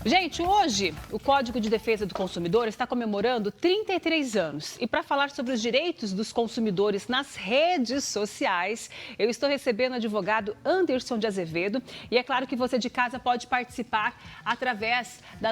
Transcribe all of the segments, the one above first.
Gente, hoje o Código de Defesa do Consumidor está comemorando 33 anos. E para falar sobre os direitos dos consumidores nas redes sociais, eu estou recebendo o advogado Anderson de Azevedo. E é claro que você de casa pode participar através do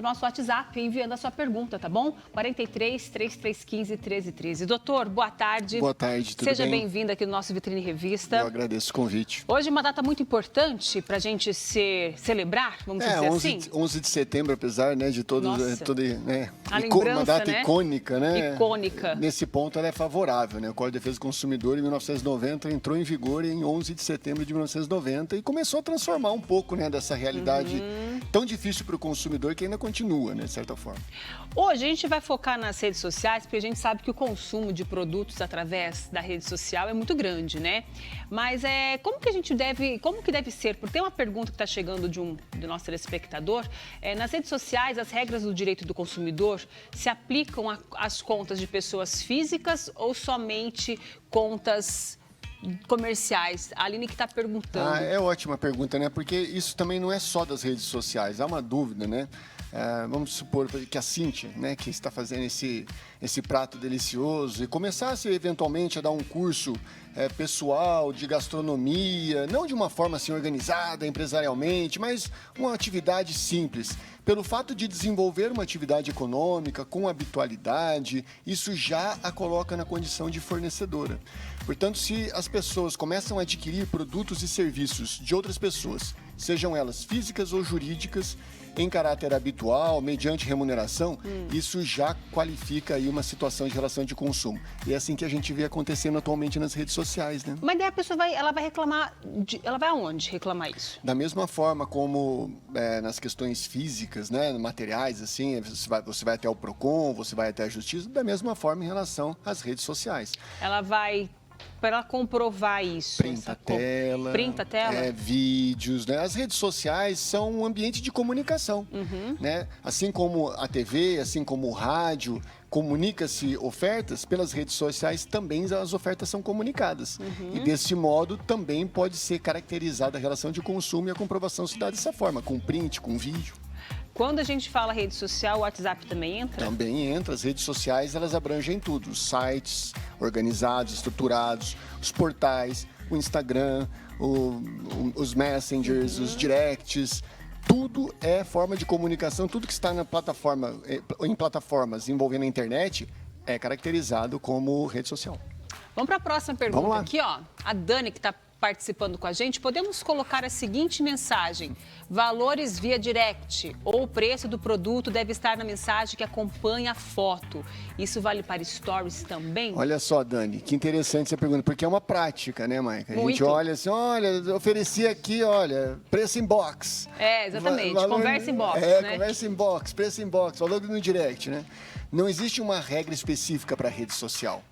nosso WhatsApp, enviando a sua pergunta, tá bom? 43 3315 1313. Doutor, boa tarde. Boa tarde, tudo bem? Seja bem-vindo aqui no nosso Vitrine Revista. Eu agradeço o convite. Hoje é uma data muito importante para a gente celebrar, vamos dizer assim. 11 de setembro, apesar, né, de toda, né, a lembrança, uma data, né? icônica, né? Icônica. Nesse ponto, ela é favorável, né? O Código de Defesa do Consumidor, em 1990, entrou em vigor em 11 de setembro de 1990 e começou a transformar um pouco, né, dessa realidade tão difícil para o consumidor que ainda continua, né, de certa forma. Hoje a gente vai focar nas redes sociais, porque a gente sabe que o consumo de produtos através da rede social é muito grande, né? Mas como que deve ser? Porque tem uma pergunta que está chegando do nosso telespectador. Nas redes sociais, as regras do direito do consumidor se aplicam às contas de pessoas físicas ou somente contas comerciais? A Aline que está perguntando. É ótima pergunta, né? Porque isso também não é só das redes sociais. Há uma dúvida, né? Vamos supor que a Cíntia, né, que está fazendo esse prato delicioso e começasse eventualmente a dar um curso pessoal de gastronomia, não de uma forma assim organizada empresarialmente, mas uma atividade simples. Pelo fato de desenvolver uma atividade econômica com habitualidade, isso já a coloca na condição de fornecedora. Portanto, se as pessoas começam a adquirir produtos e serviços de outras pessoas, sejam elas físicas ou jurídicas, em caráter habitual, mediante remuneração, isso já qualifica aí uma situação de relação de consumo. E é assim que a gente vê acontecendo atualmente nas redes sociais, né? Mas daí a pessoa vai reclamar, ela vai aonde reclamar isso? Da mesma forma como nas questões físicas, né, materiais, assim, você vai até o Procon, você vai até a Justiça, da mesma forma em relação às redes sociais. Ela vai... Para ela comprovar isso. Printa a tela. Vídeos, né? As redes sociais são um ambiente de comunicação, né? Assim como a TV, assim como o rádio, comunica-se ofertas, pelas redes sociais também as ofertas são comunicadas. E desse modo também pode ser caracterizada a relação de consumo e a comprovação se dá dessa forma, com print, com vídeo. Quando a gente fala rede social, o WhatsApp também entra? Também entra. As redes sociais, elas abrangem tudo. Os sites organizados, estruturados, os portais, o Instagram, os messengers, os directs. Tudo é forma de comunicação. Tudo que está na plataforma, em plataformas envolvendo a internet é caracterizado como rede social. Vamos para a próxima pergunta aqui, ó. A Dani, que está participando com a gente, podemos colocar a seguinte mensagem: valores via direct ou o preço do produto deve estar na mensagem que acompanha a foto. Isso vale para stories também? Olha só, Dani, que interessante essa pergunta, porque é uma prática, né, Maica? A gente olha assim, olha, ofereci aqui, olha, preço em box. Exatamente, conversa em box, né? Conversa em box, preço em box, valor no direct, né? Não existe uma regra específica para a rede social.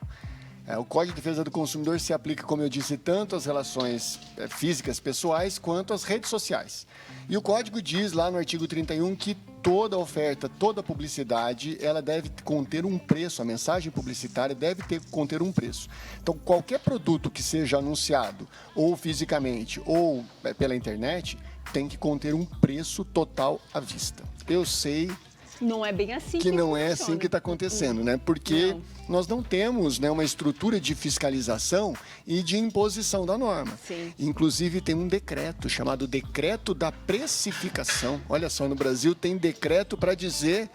O Código de Defesa do Consumidor se aplica, como eu disse, tanto às relações físicas pessoais quanto às redes sociais. E o Código diz lá no artigo 31 que toda oferta, toda publicidade, ela deve conter um preço, a mensagem publicitária deve conter um preço. Então, qualquer produto que seja anunciado ou fisicamente ou pela internet tem que conter um preço total à vista. Eu sei... Não é bem assim que não é assim que está acontecendo, né? Porque nós não temos, né, uma estrutura de fiscalização e de imposição da norma. Sim. Inclusive tem um decreto chamado Decreto da Precificação. Olha só, no Brasil tem decreto para dizer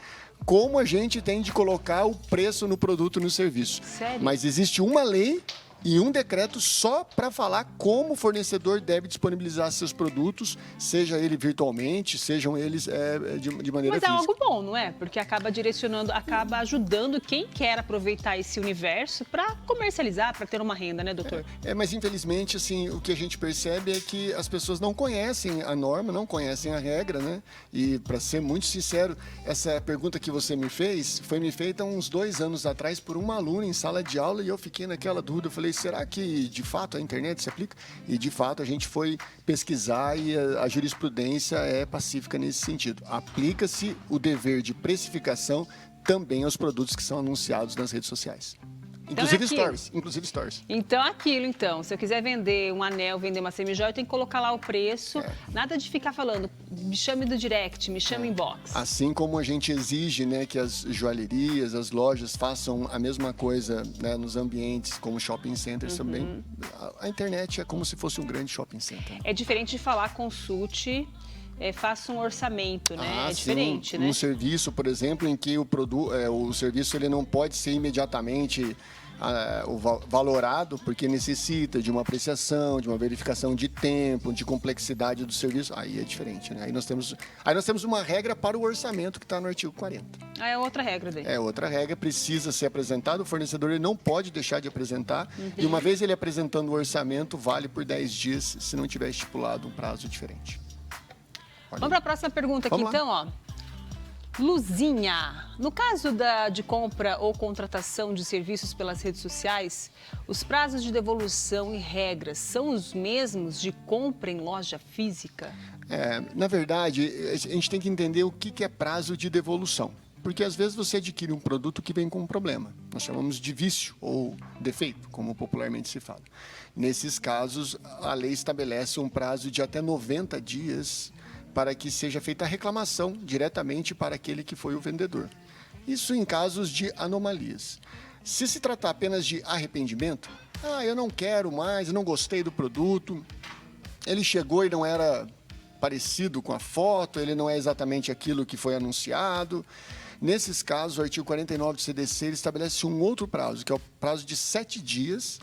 como a gente tem de colocar o preço no produto, no serviço. Sério? Mas existe uma lei e um decreto só para falar como o fornecedor deve disponibilizar seus produtos, seja ele virtualmente, sejam eles de maneira física. Mas é algo bom, não é? Porque acaba direcionando, acaba ajudando quem quer aproveitar esse universo para comercializar, para ter uma renda, né, doutor? Mas infelizmente, assim, o que a gente percebe é que as pessoas não conhecem a norma, não conhecem a regra, né? E, para ser muito sincero, essa pergunta que você me fez foi me feita uns 2 anos atrás por uma aluna em sala de aula e eu fiquei naquela dúvida, eu falei, será que de fato a internet se aplica? E de fato a gente foi pesquisar e a jurisprudência é pacífica nesse sentido. Aplica-se o dever de precificação também aos produtos que são anunciados nas redes sociais. Inclusive aquilo. stories. Inclusive stories. Então, aquilo, então. Se eu quiser vender um anel, vender uma semijoia, eu tenho que colocar lá o preço. Nada de ficar falando, me chame do direct, me chame inbox. Assim como a gente exige, né, que as joalherias, as lojas façam a mesma coisa, né, nos ambientes como shopping centers também. A internet é como se fosse um grande shopping center. É diferente de falar consulte, faça um orçamento, né? É diferente, sim. né? Um serviço, por exemplo, em que o serviço ele não pode ser imediatamente valorado, porque necessita de uma apreciação, de uma verificação de tempo, de complexidade do serviço. Aí é diferente, né? Aí nós temos uma regra para o orçamento que está no artigo 40. É outra regra dele. É outra regra, precisa ser apresentado, o fornecedor ele não pode deixar de apresentar, e uma vez ele apresentando o orçamento, vale por 10 dias, se não tiver estipulado um prazo diferente. Vamos para a próxima pergunta aqui, então, ó. Luzinha, no caso de compra ou contratação de serviços pelas redes sociais, os prazos de devolução e regras são os mesmos de compra em loja física? Na verdade, a gente tem que entender o que é prazo de devolução. Porque às vezes você adquire um produto que vem com um problema. Nós chamamos de vício ou defeito, como popularmente se fala. Nesses casos, a lei estabelece um prazo de até 90 dias para que seja feita a reclamação diretamente para aquele que foi o vendedor. Isso em casos de anomalias. Se se tratar apenas de arrependimento, eu não quero mais, eu não gostei do produto, ele chegou e não era parecido com a foto, ele não é exatamente aquilo que foi anunciado. Nesses casos, o artigo 49 do CDC ele estabelece um outro prazo, que é o prazo de 7 dias,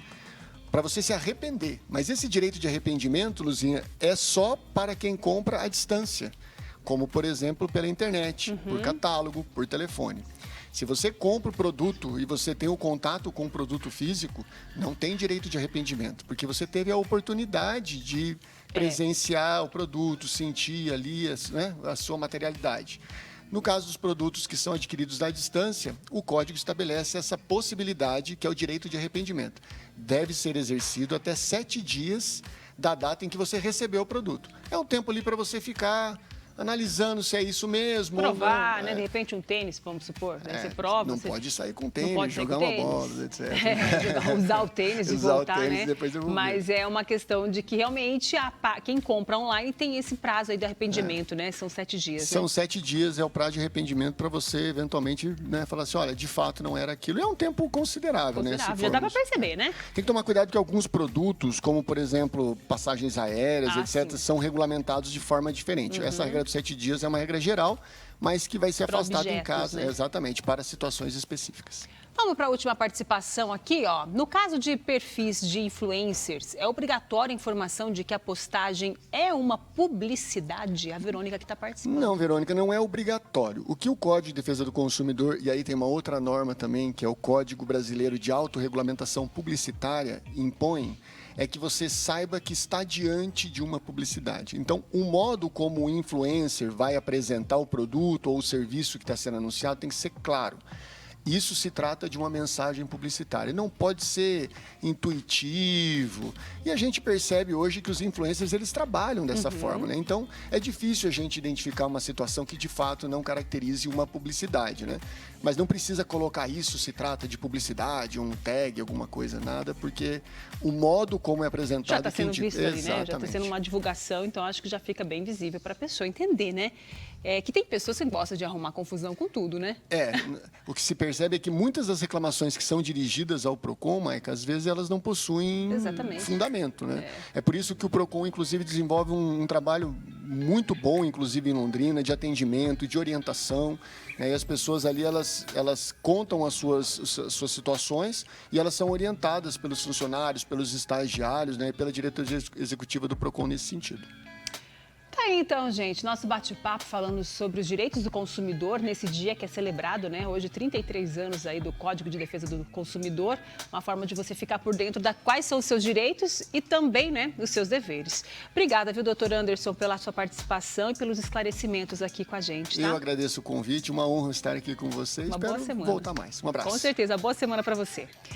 para você se arrepender. Mas esse direito de arrependimento, Luzinha, é só para quem compra à distância, como, por exemplo, pela internet, por catálogo, por telefone. Se você compra o produto e você tem o contato com o produto físico, não tem direito de arrependimento, porque você teve a oportunidade de presenciar o produto, sentir ali a sua materialidade. No caso dos produtos que são adquiridos à distância, o Código estabelece essa possibilidade, que é o direito de arrependimento. Deve ser exercido até 7 dias da data em que você recebeu o produto. É um tempo ali para você ficar analisando se é isso mesmo. Provar, ou não, né? De repente um tênis, vamos supor. Né? Você prova. Não pode sair com não tênis, pode sair jogar com uma tênis. bola, etc. Usar o tênis e Usar voltar, o tênis né? e depois devolver. Mas é uma questão de que realmente quem compra online tem esse prazo aí de arrependimento, né? São 7 dias. São 7 dias, é o prazo de arrependimento para você eventualmente falar assim, olha, de fato não era aquilo. É um tempo considerável, né? Já dá para perceber, né? Tem que tomar cuidado que alguns produtos, como por exemplo, passagens aéreas, etc., sim. são regulamentados de forma diferente. Essa regra dos 7 dias é uma regra geral, mas que vai ser Pra afastada em objetos, casa, né? exatamente, para situações específicas. Vamos para a última participação aqui, ó. No caso de perfis de influencers, é obrigatória a informação de que a postagem é uma publicidade? A Verônica que está participando. Não, Verônica, não é obrigatório. O que o Código de Defesa do Consumidor, e aí tem uma outra norma também, que é o Código Brasileiro de Autorregulamentação Publicitária, impõe, é que você saiba que está diante de uma publicidade. Então, o modo como o influencer vai apresentar o produto ou o serviço que está sendo anunciado tem que ser claro. Isso se trata de uma mensagem publicitária. Não pode ser intuitivo. E a gente percebe hoje que os influencers, eles trabalham dessa forma, né? Então, é difícil a gente identificar uma situação que, de fato, não caracterize uma publicidade, né? Mas não precisa colocar isso, se trata de publicidade, um tag, alguma coisa, nada, porque o modo como é apresentado... Já está sendo visto ali, né? Já está Exatamente. sendo uma divulgação, então acho que já fica bem visível para a pessoa entender, né? Que tem pessoas que gostam de arrumar confusão com tudo, né? O que se percebe é que muitas das reclamações que são dirigidas ao PROCON, Maica, às vezes elas não possuem fundamento, né? É por isso que o PROCON, inclusive, desenvolve um trabalho muito bom, inclusive em Londrina, de atendimento, de orientação, né? E as pessoas ali, elas contam as suas situações e elas são orientadas pelos funcionários, pelos estagiários, né? E pela diretoria executiva do PROCON nesse sentido. Tá aí, então, gente, nosso bate-papo falando sobre os direitos do consumidor nesse dia que é celebrado, né? Hoje, 33 anos aí do Código de Defesa do Consumidor, uma forma de você ficar por dentro da quais são os seus direitos e também, né, os seus deveres. Obrigada, viu, doutor Anderson, pela sua participação e pelos esclarecimentos aqui com a gente, tá? Eu agradeço o convite, uma honra estar aqui com vocês. Uma boa semana. Voltar mais. Um abraço. Com certeza, boa semana para você.